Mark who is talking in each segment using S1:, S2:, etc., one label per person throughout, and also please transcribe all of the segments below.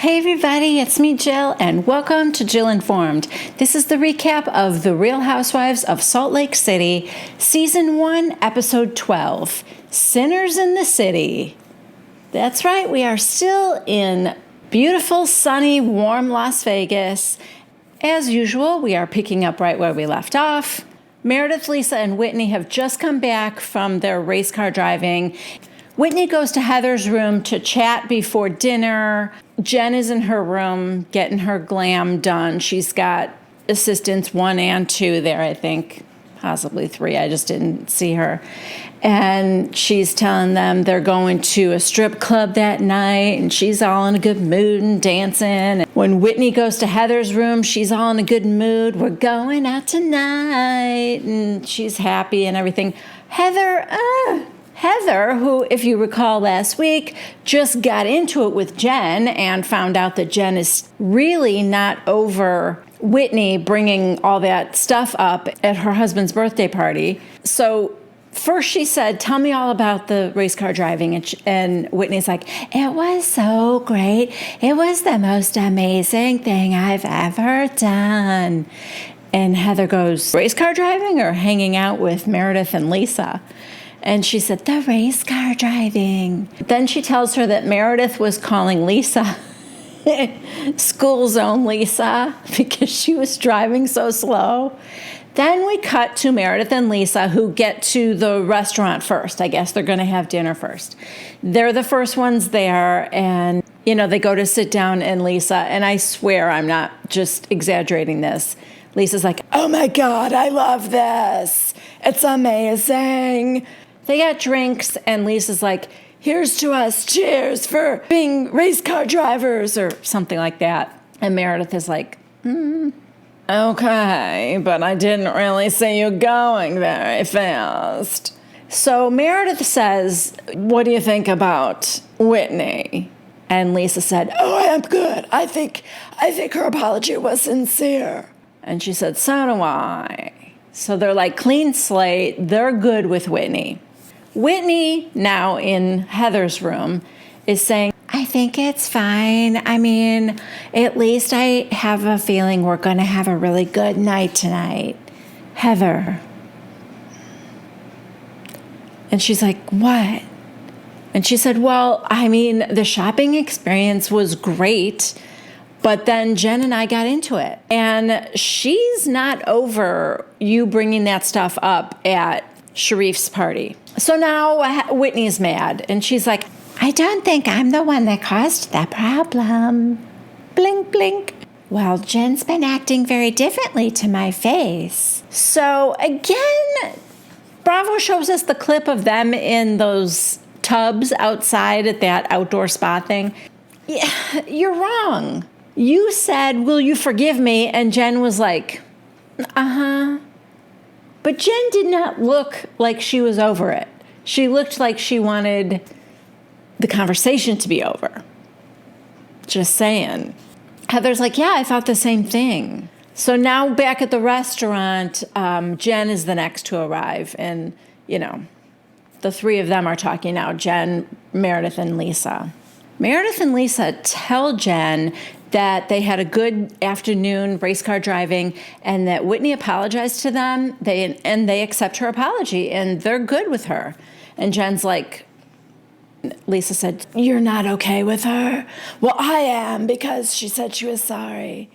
S1: Hey everybody, it's me Jill and welcome to Jill Informed. This is the recap of The Real Housewives of Salt Lake City, Season 1, Episode 12, Sinners in the City. That's right, we are still in beautiful, sunny, warm Las Vegas. As usual, we are picking up right where we left off. Meredith, Lisa, and Whitney have just come back from their race car driving. Whitney goes to Heather's room to chat before dinner. Jen is in her room getting her glam done. She's got assistants 1 and 2 there, I think. Possibly 3. I just didn't see her. And she's telling them they're going to a strip club that night, and she's all in a good mood and dancing. And when Whitney goes to Heather's room, she's all in a good mood. We're going out tonight, and she's happy and everything. Heather, who, if you recall last week, just got into it with Jen and found out that Jen is really not over Whitney bringing all that stuff up at her husband's birthday party. So first she said, tell me all about the race car driving. And Whitney's like, it was so great. It was the most amazing thing I've ever done. And Heather goes, race car driving or hanging out with Meredith and Lisa? And she said, the race car driving. Then she tells her that Meredith was calling Lisa school zone Lisa because she was driving so slow. Then we cut to Meredith and Lisa, who get to the restaurant first. I guess they're going to have dinner first. They're the first ones there, and, they go to sit down, and Lisa, and I swear I'm not just exaggerating this, Lisa's like, oh my God, I love this. It's amazing. They got drinks, and Lisa's like, here's to us, cheers for being race car drivers, or something like that. And Meredith is like, okay, but I didn't really see you going very fast. So Meredith says, what do you think about Whitney? And Lisa said, oh, I'm good. I think her apology was sincere. And she said, so do I. So they're like clean slate. They're good with Whitney. Whitney, now in Heather's room, is saying, I think it's fine. I mean, at least I have a feeling we're going to have a really good night tonight. Heather. And she's like, what? And she said, well, I mean, the shopping experience was great, but then Jen and I got into it. And she's not over you bringing that stuff up at Sharif's party. So now Whitney's mad, and she's like, I don't think I'm the one that caused that problem. Blink, blink. Well, Jen's been acting very differently to my face. So again, Bravo shows us the clip of them in those tubs outside at that outdoor spa thing. Yeah, you're wrong. You said, will you forgive me? And Jen was like, uh-huh. But Jen did not look like she was over it. She looked like she wanted the conversation to be over. Just saying. Heather's like, yeah, I thought the same thing. So now back at the restaurant, Jen is the next to arrive. And, the 3 of them are talking now, Jen, Meredith, and Lisa. Meredith and Lisa tell Jen that they had a good afternoon race car driving and that Whitney apologized to them. They accept her apology and they're good with her. And Jen's like, Lisa said, you're not okay with her? Well, I am, because she said she was sorry.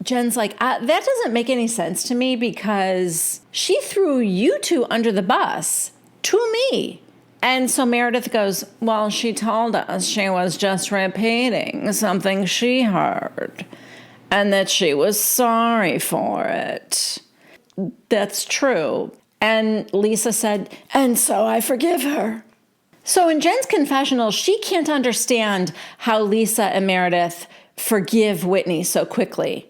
S1: Jen's like, that doesn't make any sense to me because she threw you 2 under the bus to me. And so Meredith goes, well, she told us she was just repeating something she heard and that she was sorry for it. That's true. And Lisa said, and so I forgive her. So in Jen's confessional, she can't understand how Lisa and Meredith forgive Whitney so quickly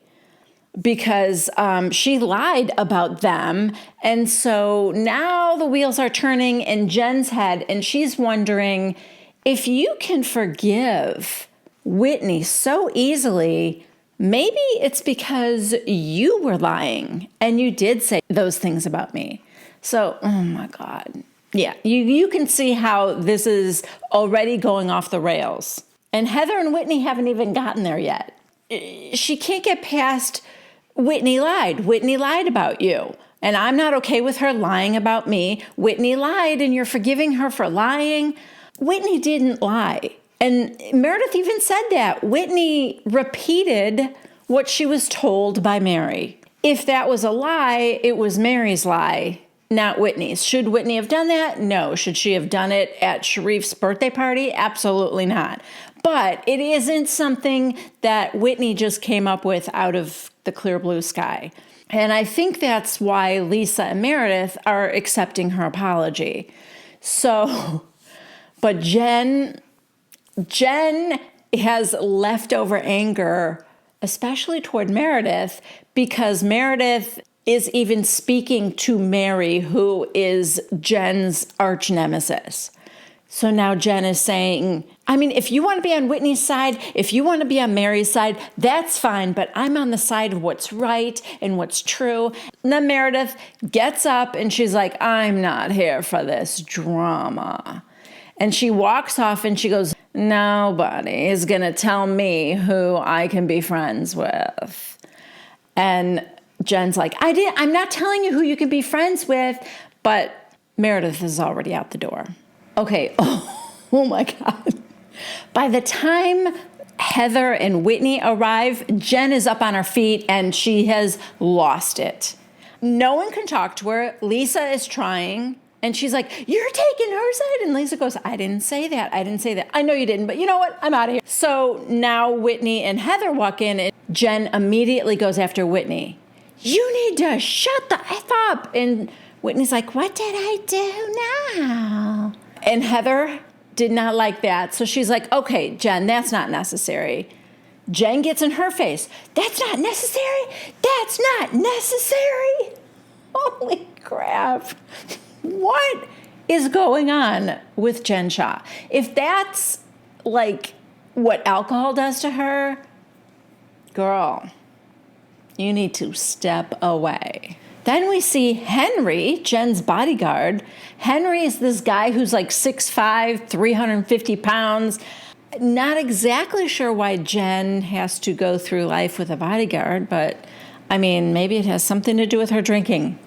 S1: because she lied about them. And so now the wheels are turning in Jen's head, and she's wondering, if you can forgive Whitney so easily, maybe it's because you were lying and you did say those things about me. So, oh my God. Yeah, you can see how this is already going off the rails. And Heather and Whitney haven't even gotten there yet. She can't get past Whitney lied. Whitney lied about you. And I'm not okay with her lying about me. Whitney lied and you're forgiving her for lying. Whitney didn't lie. And Meredith even said that. Whitney repeated what she was told by Mary. If that was a lie, it was Mary's lie, not Whitney's. Should Whitney have done that? No. Should she have done it at Sharif's birthday party? Absolutely not. But it isn't something that Whitney just came up with out of the clear blue sky. And I think that's why Lisa and Meredith are accepting her apology. So, but Jen has leftover anger, especially toward Meredith, because Meredith is even speaking to Mary, who is Jen's arch nemesis. So now Jen is saying, I mean, if you want to be on Whitney's side, if you want to be on Mary's side, that's fine, but I'm on the side of what's right and what's true. And then Meredith gets up and she's like, I'm not here for this drama. And she walks off and she goes, nobody is going to tell me who I can be friends with. And Jen's like, I'm not telling you who you can be friends with, but Meredith is already out the door. Okay, oh my God. By the time Heather and Whitney arrive, Jen is up on her feet and she has lost it. No one can talk to her. Lisa is trying and she's like, you're taking her side. And Lisa goes, I didn't say that. I know you didn't, but you know what? I'm out of here. So now Whitney and Heather walk in and Jen immediately goes after Whitney. You need to shut the F up. And Whitney's like, what did I do now? And Heather did not like that. So she's like, okay, Jen, that's not necessary. Jen gets in her face. That's not necessary. That's not necessary. Holy crap. What is going on with Jen Shah? If that's like what alcohol does to her, girl, you need to step away. Then we see Henry, Jen's bodyguard. Henry is this guy who's like 6'5", 350 pounds. Not exactly sure why Jen has to go through life with a bodyguard, but I mean, maybe it has something to do with her drinking.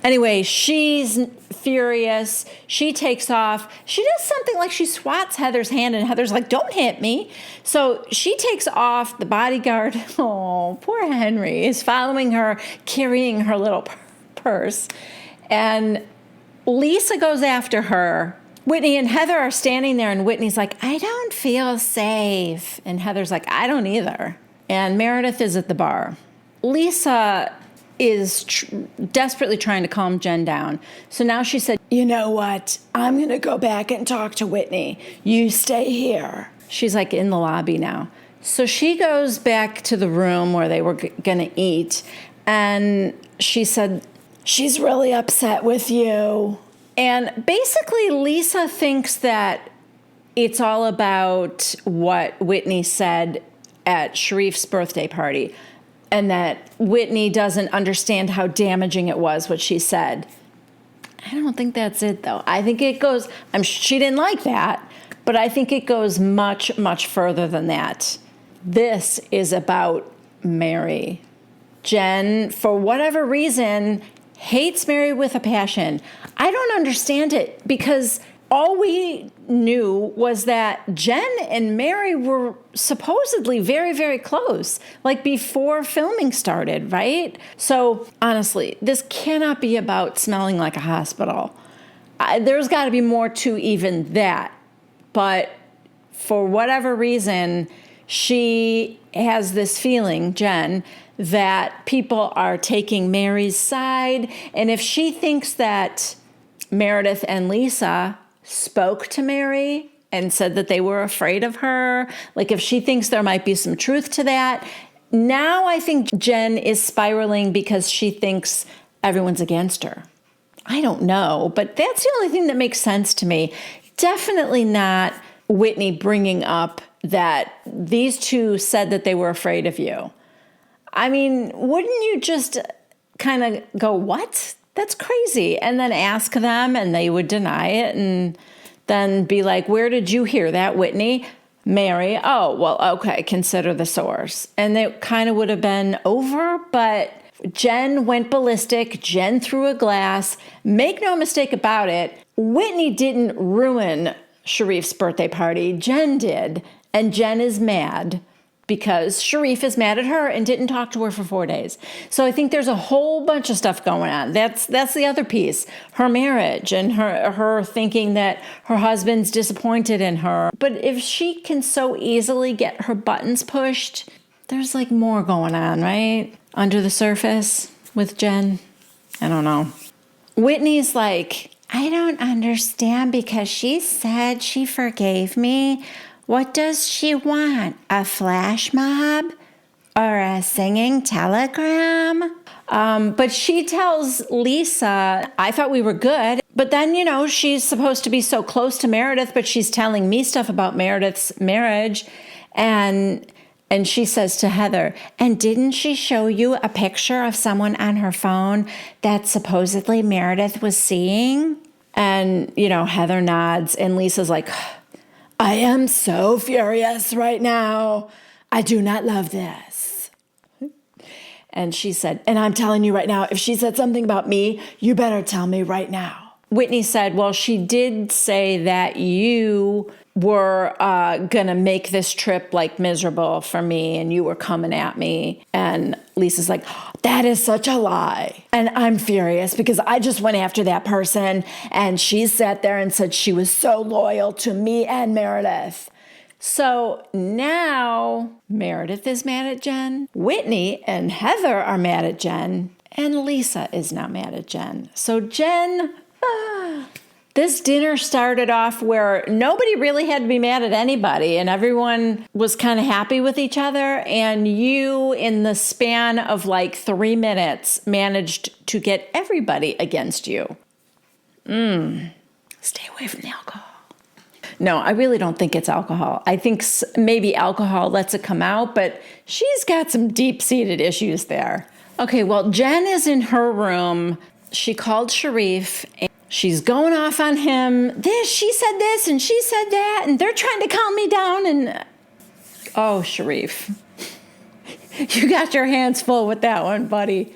S1: Anyway, she's furious. She takes off. She does something like she swats Heather's hand, and Heather's like, don't hit me. So she takes off. The bodyguard, oh, poor Henry, is following her, carrying her little purse. And Lisa goes after her. Whitney and Heather are standing there, and Whitney's like, I don't feel safe. And Heather's like, I don't either. And Meredith is at the bar. Lisa is desperately trying to calm Jen down. So now she said, you know what? I'm going to go back and talk to Whitney. You stay here. She's like in the lobby now. So she goes back to the room where they were going to eat. And she said, she's really upset with you. And basically Lisa thinks that it's all about what Whitney said at Sharif's birthday party. And that Whitney doesn't understand how damaging it was, what she said. I don't think that's it, though. I think it goes, she didn't like that, but I think it goes much, much further than that. This is about Mary. Jen, for whatever reason, hates Mary with a passion. I don't understand it because all we knew was that Jen and Mary were supposedly very, very close, like before filming started, right? So honestly, this cannot be about smelling like a hospital. There's got to be more to even that. But for whatever reason, she has this feeling, Jen, that people are taking Mary's side. And if she thinks that Meredith and Lisa spoke to Mary and said that they were afraid of her, like if she thinks there might be some truth to that, now I think Jen is spiraling because she thinks everyone's against her. I don't know, but that's the only thing that makes sense to me. Definitely not Whitney bringing up that these two said that they were afraid of you. I mean, wouldn't you just kind of go, what? That's crazy. And then ask them and they would deny it and then be like, where did you hear that, Whitney? Mary, oh, well, okay, consider the source. And it kind of would have been over, but Jen went ballistic. Jen threw a glass. Make no mistake about it, Whitney didn't ruin Sharif's birthday party. Jen did. And Jen is mad because Sharif is mad at her and didn't talk to her for 4 days. So I think there's a whole bunch of stuff going on. That's the other piece. Her marriage and her thinking that her husband's disappointed in her. But if she can so easily get her buttons pushed, there's like more going on, right? Under the surface with Jen. I don't know. Whitney's like, I don't understand because she said she forgave me. What does she want? A flash mob or a singing telegram? But she tells Lisa, I thought we were good. But then, she's supposed to be so close to Meredith, but she's telling me stuff about Meredith's marriage. And she says to Heather, and didn't she show you a picture of someone on her phone that supposedly Meredith was seeing? And, Heather nods, and Lisa's like, I am so furious right now. I do not love this. And she said, and I'm telling you right now, if she said something about me, you better tell me right now. Whitney said, well, she did say that you were going to make this trip like miserable for me and you were coming at me. And Lisa's like, that is such a lie. And I'm furious because I just went after that person and she sat there and said she was so loyal to me and Meredith. So now Meredith is mad at Jen. Whitney and Heather are mad at Jen. And Lisa is now mad at Jen. So Jen... This dinner started off where nobody really had to be mad at anybody and everyone was kind of happy with each other. And you, in the span of like 3 minutes, managed to get everybody against you. Stay away from the alcohol. No, I really don't think it's alcohol. I think maybe alcohol lets it come out, but she's got some deep-seated issues there. Okay, well, Jen is in her room. She called Sharif. She's going off on him. She said this and she said that, and they're trying to calm me down. And oh, Sharif, you got your hands full with that one, buddy.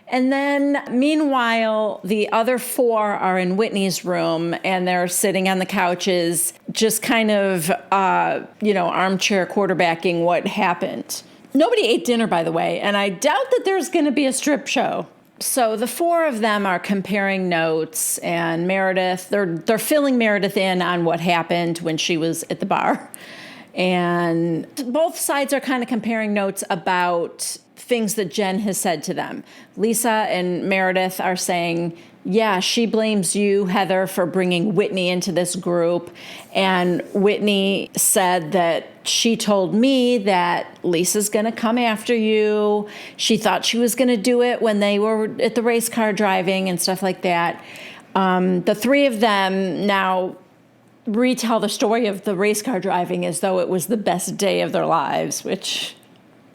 S1: And then meanwhile, the other 4 are in Whitney's room and they're sitting on the couches, just kind of, armchair quarterbacking what happened. Nobody ate dinner, by the way, and I doubt that there's going to be a strip show. So the 4 of them are comparing notes, and Meredith, they're filling Meredith in on what happened when she was at the bar. And both sides are kind of comparing notes about things that Jen has said to them. Lisa and Meredith are saying, yeah, she blames you, Heather, for bringing Whitney into this group. And Whitney said that she told me that Lisa's going to come after you. She thought she was going to do it when they were at the race car driving and stuff like that. The 3 of them now retell the story of the race car driving as though it was the best day of their lives, which,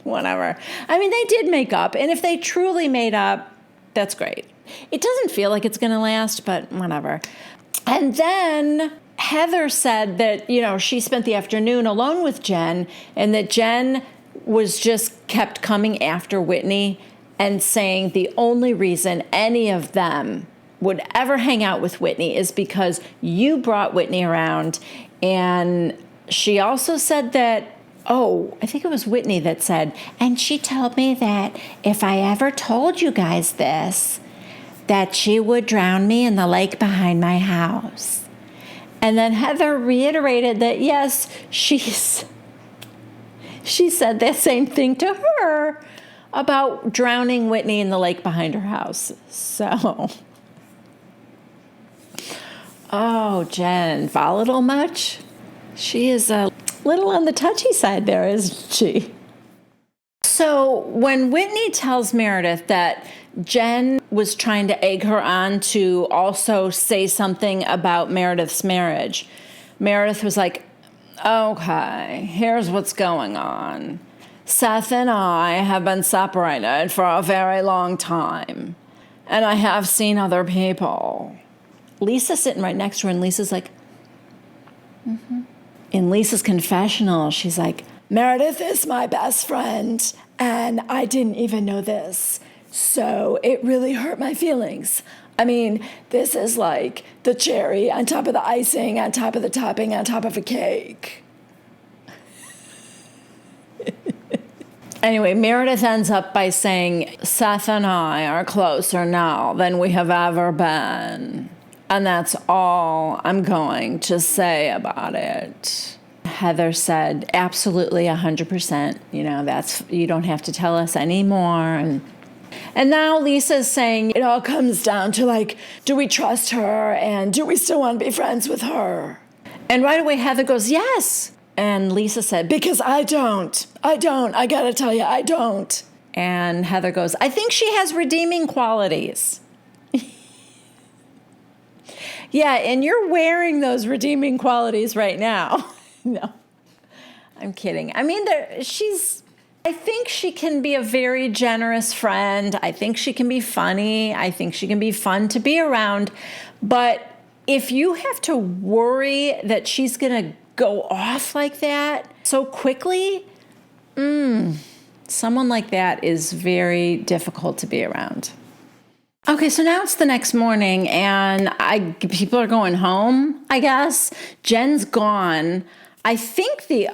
S1: whatever. I mean, they did make up. And if they truly made up, that's great. It doesn't feel like it's going to last, but whatever. And then Heather said that, she spent the afternoon alone with Jen and that Jen was just kept coming after Whitney and saying the only reason any of them would ever hang out with Whitney is because you brought Whitney around. And she also said that, I think it was Whitney that said, and she told me that if I ever told you guys this, that she would drown me in the lake behind my house. And then Heather reiterated that, yes, she said the same thing to her about drowning Whitney in the lake behind her house. So, Jen, volatile much? She is a little on the touchy side there, isn't she? So when Whitney tells Meredith that Jen was trying to egg her on to also say something about Meredith's marriage, Meredith was like, okay, here's what's going on. Seth and I have been separated for a very long time, and I have seen other people. Lisa's sitting right next to her, and Lisa's like, in Lisa's confessional, she's like, Meredith is my best friend, and I didn't even know this. So it really hurt my feelings. I mean, this is like the cherry on top of the icing, on top of the topping, on top of a cake. Anyway, Meredith ends up by saying, Seth and I are closer now than we have ever been. And that's all I'm going to say about it. Heather said, absolutely 100%. You know, you don't have to tell us anymore. And now Lisa's saying it all comes down to, like, do we trust her and do we still want to be friends with her? And right away Heather goes, yes. And Lisa said, because I don't. I gotta tell you, I don't. And Heather goes, I think she has redeeming qualities. Yeah, and you're wearing those redeeming qualities right now. No, I'm kidding. I mean, I think she can be a very generous friend. I think she can be funny. I think she can be fun to be around. But if you have to worry that she's going to go off like that so quickly, someone like that is very difficult to be around. Okay, so now it's the next morning, and people are going home, I guess. Jen's gone. I think maybe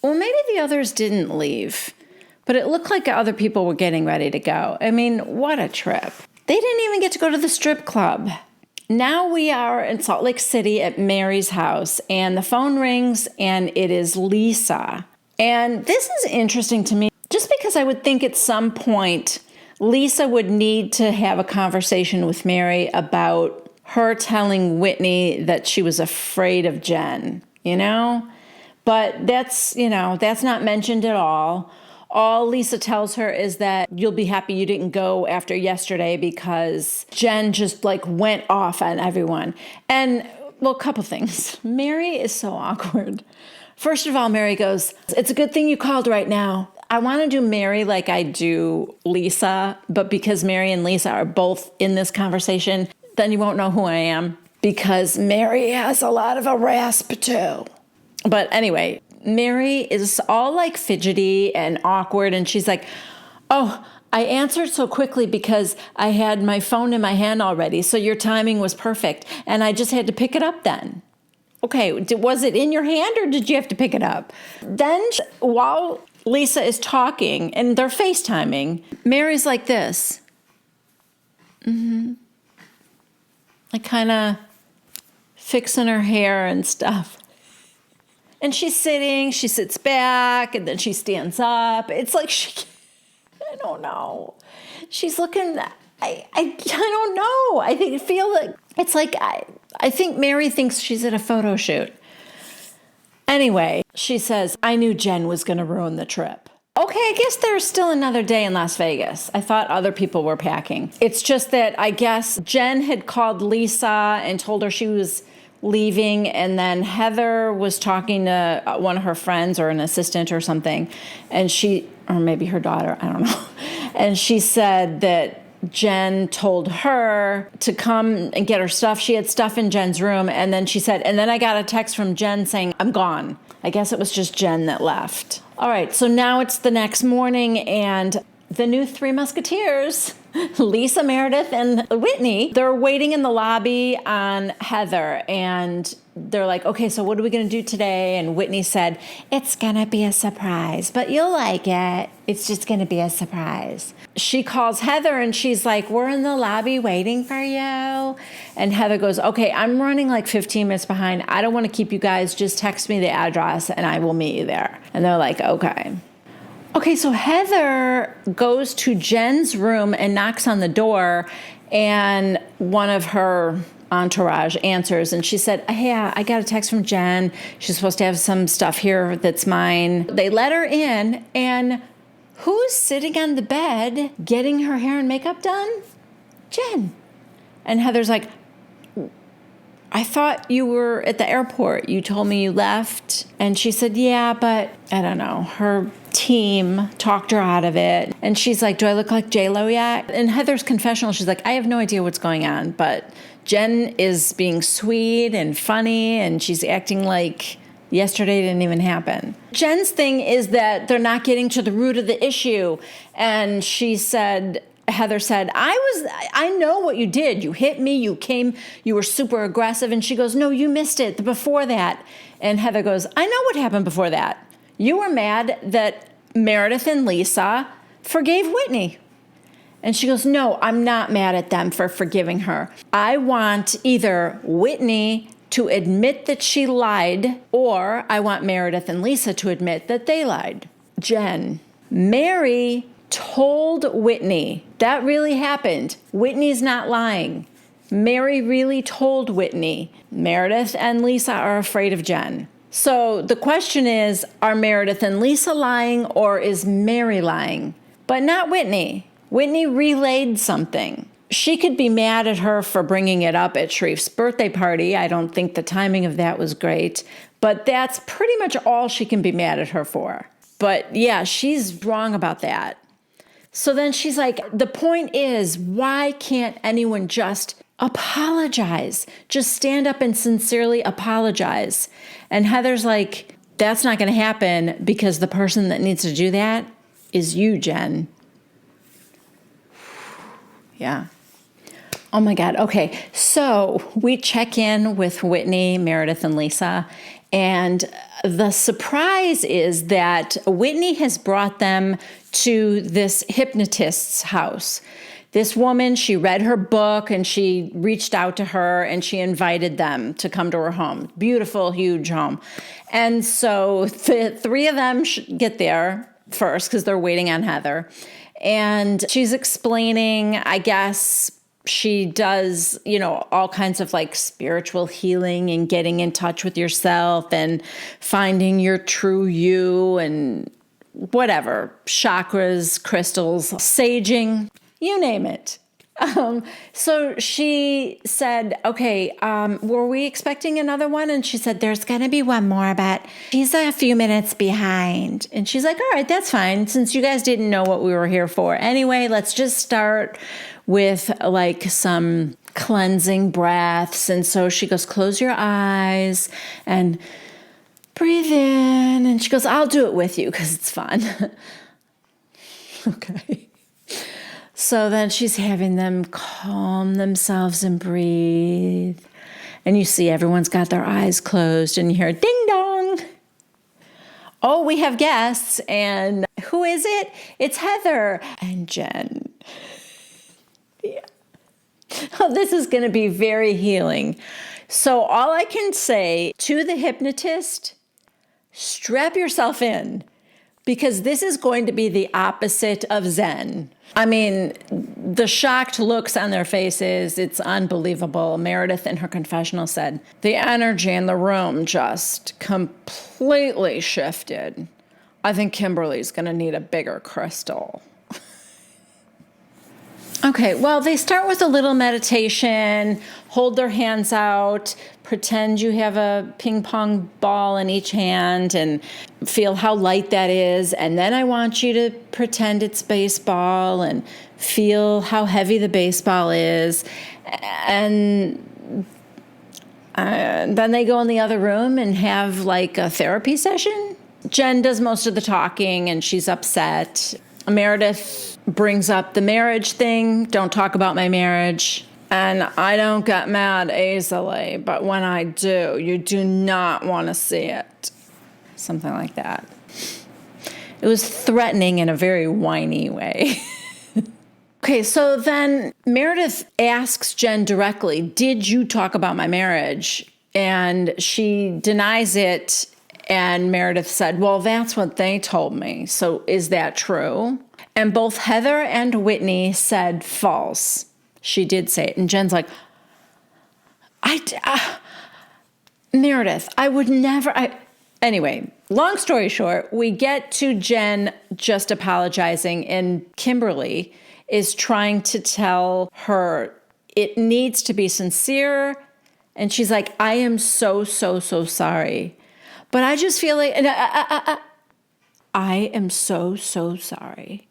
S1: the others didn't leave, but it looked like other people were getting ready to go. I mean, what a trip. They didn't even get to go to the strip club. Now we are in Salt Lake City at Mary's house, and the phone rings, and it is Lisa. And this is interesting to me, just because I would think at some point Lisa would need to have a conversation with Mary about her telling Whitney that she was afraid of Jen, you know? But that's not mentioned at all. All Lisa tells her is that you'll be happy you didn't go after yesterday because Jen just went off on everyone. And, well, a couple things. Mary is so awkward. First of all, Mary goes, it's a good thing you called right now. I want to do Mary like I do Lisa, but because Mary and Lisa are both in this conversation, then you won't know who I am, because Mary has a lot of a rasp too. But anyway, Mary is all fidgety and awkward, and she's like, oh, I answered so quickly because I had my phone in my hand already, so your timing was perfect, and I just had to pick it up then. Okay, was it in your hand or did you have to pick it up? Then while Lisa is talking and they're FaceTiming, Mary's like this. Kind of fixing her hair and stuff. And she sits back, and then she stands up. It's like I don't know. She's looking, I don't know. I think Mary thinks she's at a photo shoot. Anyway, she says, I knew Jen was going to ruin the trip. Okay, I guess there's still another day in Las Vegas. I thought other people were packing. It's just that I guess Jen had called Lisa and told her she was leaving, and then Heather was talking to one of her friends or an assistant or something, and or maybe her daughter, I don't know. And she said that Jen told her to come and get her stuff. She had stuff in Jen's room, and then she said, and then I got a text from Jen saying, I'm gone. I guess it was just Jen that left. All right, so now it's the next morning, and the new Three Musketeers, Lisa, Meredith, and Whitney, they're waiting in the lobby on Heather, and they're like, okay, so what are we going to do today? And Whitney said, it's going to be a surprise, but you'll like it. It's just going to be a surprise. She calls Heather, and she's like, we're in the lobby waiting for you. And Heather goes, okay, I'm running 15 minutes behind. I don't want to keep you guys. Just text me the address, and I will meet you there. And they're like, okay. Okay, so Heather goes to Jen's room and knocks on the door, and one of her entourage answers, and she said, hey, I got a text from Jen. She's supposed to have some stuff here that's mine. They let her in, and who's sitting on the bed getting her hair and makeup done? Jen. And Heather's like, I thought you were at the airport. You told me you left. And she said, yeah, but I don't know. Her team talked her out of it. And she's like, do I look like J-Lo yet? In Heather's confessional, she's like, I have no idea what's going on, but Jen is being sweet and funny, and she's acting like, Yesterday didn't even happen. Jen's thing is that they're not getting to the root of the issue. And Heather said, I know what you did. You hit me, you were super aggressive. And she goes, no, you missed it before that. And Heather goes, I know what happened before that. You were mad that Meredith and Lisa forgave Whitney. And she goes, no, I'm not mad at them for forgiving her. I want either Whitney to admit that she lied, or I want Meredith and Lisa to admit that they lied. Jen, Mary told Whitney. That really happened. Whitney's not lying. Mary really told Whitney. Meredith and Lisa are afraid of Jen. So the question is, are Meredith and Lisa lying, or is Mary lying? But not Whitney. Whitney relayed something. She could be mad at her for bringing it up at Sharif's birthday party. I don't think the timing of that was great, but that's pretty much all she can be mad at her for. But yeah, she's wrong about that. So then she's like, the point is, why can't anyone just apologize? Just stand up and sincerely apologize. And Heather's like, that's not going to happen because the person that needs to do that is you, Jen. Yeah. Oh my God. Okay. So we check in with Whitney, Meredith, and Lisa. And the surprise is that Whitney has brought them to this hypnotist's house. This woman, she read her book and she reached out to her and she invited them to come to her home. Beautiful, huge home. And so the three of them get there first because they're waiting on Heather. And she's explaining, I guess, she does, all kinds of like spiritual healing and getting in touch with yourself and finding your true you and whatever, chakras, crystals, saging, you name it. So she said, okay, were we expecting another one? And she said, there's going to be one more, but she's a few minutes behind. And she's like, all right, that's fine. Since you guys didn't know what we were here for. Anyway, let's just start with like some cleansing breaths. And so she goes, close your eyes and breathe in. And she goes, I'll do it with you because it's fun. Okay. So then she's having them calm themselves and breathe. And you see everyone's got their eyes closed and you hear ding dong. Oh, we have guests. And who is it? It's Heather and Jen. Yeah. Oh, this is going to be very healing. So all I can say to the hypnotist, strap yourself in because this is going to be the opposite of Zen. I mean, the shocked looks on their faces, it's unbelievable. Meredith in her confessional said, the energy in the room just completely shifted. I think Kimberly's going to need a bigger crystal. Okay, well, they start with a little meditation, hold their hands out, pretend you have a ping pong ball in each hand and feel how light that is. And then I want you to pretend it's baseball and feel how heavy the baseball is. And then they go in the other room and have like a therapy session. Jen does most of the talking and she's upset. Meredith brings up the marriage thing. Don't talk about my marriage. And I don't get mad easily, but when I do, you do not want to see it. Something like that. It was threatening in a very whiny way. Okay, so then Meredith asks Jen directly, did you talk about my marriage? And she denies it. And Meredith said, well, that's what they told me. So is that true? And both Heather and Whitney said false. She did say it. And Jen's like, Meredith, I would never. Anyway, long story short, we get to Jen just apologizing. And Kimberly is trying to tell her it needs to be sincere. And she's like, I am so, so, so sorry. But I just feel like, I am so, so sorry.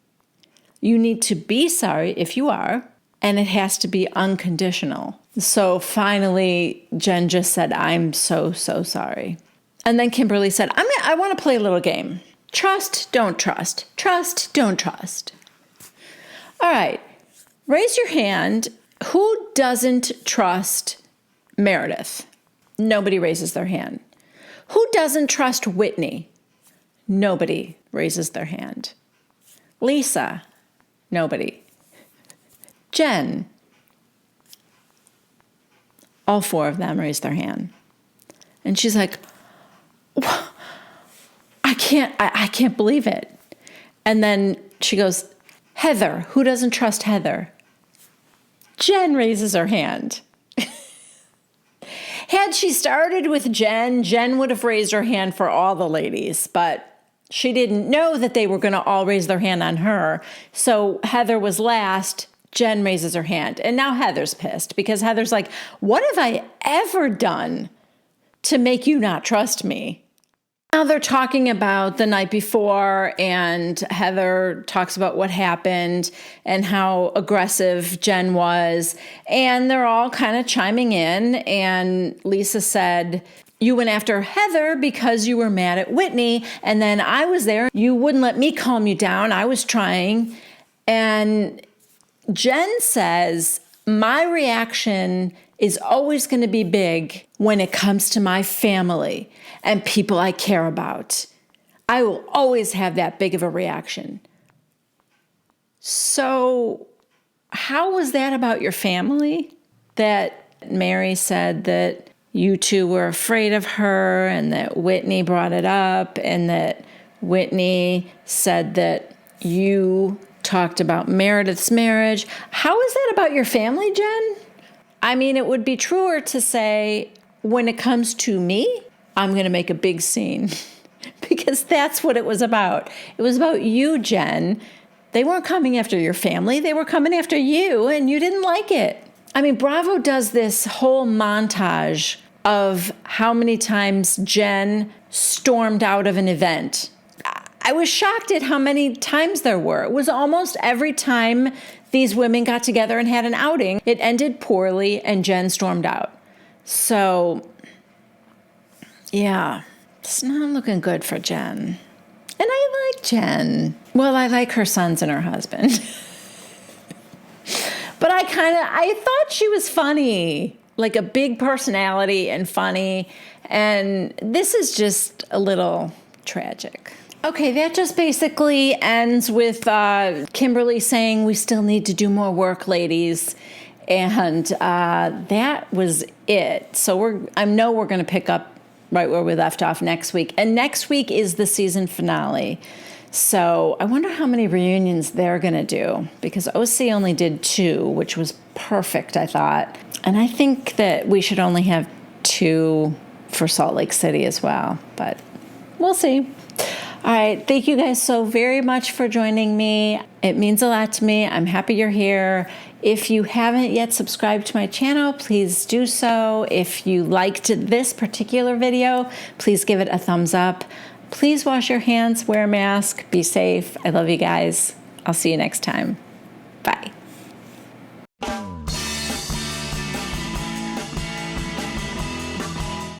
S1: You need to be sorry if you are, and it has to be unconditional. So finally, Jen just said, I'm so, so sorry. And then Kimberly said, I want to play a little game. Trust, don't trust. Trust, don't trust. All right. Raise your hand. Who doesn't trust Meredith? Nobody raises their hand. Who doesn't trust Whitney? Nobody raises their hand. Lisa? Nobody. Jen? All four of them raised their hand. And she's like, I can't believe it. And then she goes, Heather, who doesn't trust Heather? Jen raises her hand. Had she started with Jen, Jen would have raised her hand for all the ladies, but she didn't know that they were going to all raise their hand on her. So Heather was last. Jen raises her hand. And now Heather's pissed because Heather's like, what have I ever done to make you not trust me? Now they're talking about the night before, and Heather talks about what happened and how aggressive Jen was. And they're all kind of chiming in. And Lisa said, you went after Heather because you were mad at Whitney. And then I was there. You wouldn't let me calm you down. I was trying. And Jen says, my reaction is always going to be big when it comes to my family and people I care about. I will always have that big of a reaction. So how was that about your family? That Mary said that you two were afraid of her and that Whitney brought it up and that Whitney said that you talked about Meredith's marriage. How is that about your family, Jen? I mean, it would be truer to say, when it comes to me, I'm going to make a big scene. Because that's what it was about. It was about you, Jen. They weren't coming after your family. They were coming after you, and you didn't like it. I mean, Bravo does this whole montage of how many times Jen stormed out of an event. I was shocked at how many times there were. It was almost every time these women got together and had an outing, it ended poorly and Jen stormed out. So, yeah, it's not looking good for Jen. And I like Jen. Well, I like her sons and her husband. But I thought she was funny, like a big personality and funny. And this is just a little tragic. Okay, that just basically ends with Kimberly saying we still need to do more work, ladies. And that was it. So I know we're going to pick up right where we left off next week. And next week is the season finale. So I wonder how many reunions they're going to do, because OC only did 2, which was perfect, I thought. And I think that we should only have 2 for Salt Lake City as well, but we'll see. All right. Thank you guys so very much for joining me. It means a lot to me. I'm happy you're here. If you haven't yet subscribed to my channel, please do so. If you liked this particular video, please give it a thumbs up. Please wash your hands, wear a mask, be safe. I love you guys. I'll see you next time.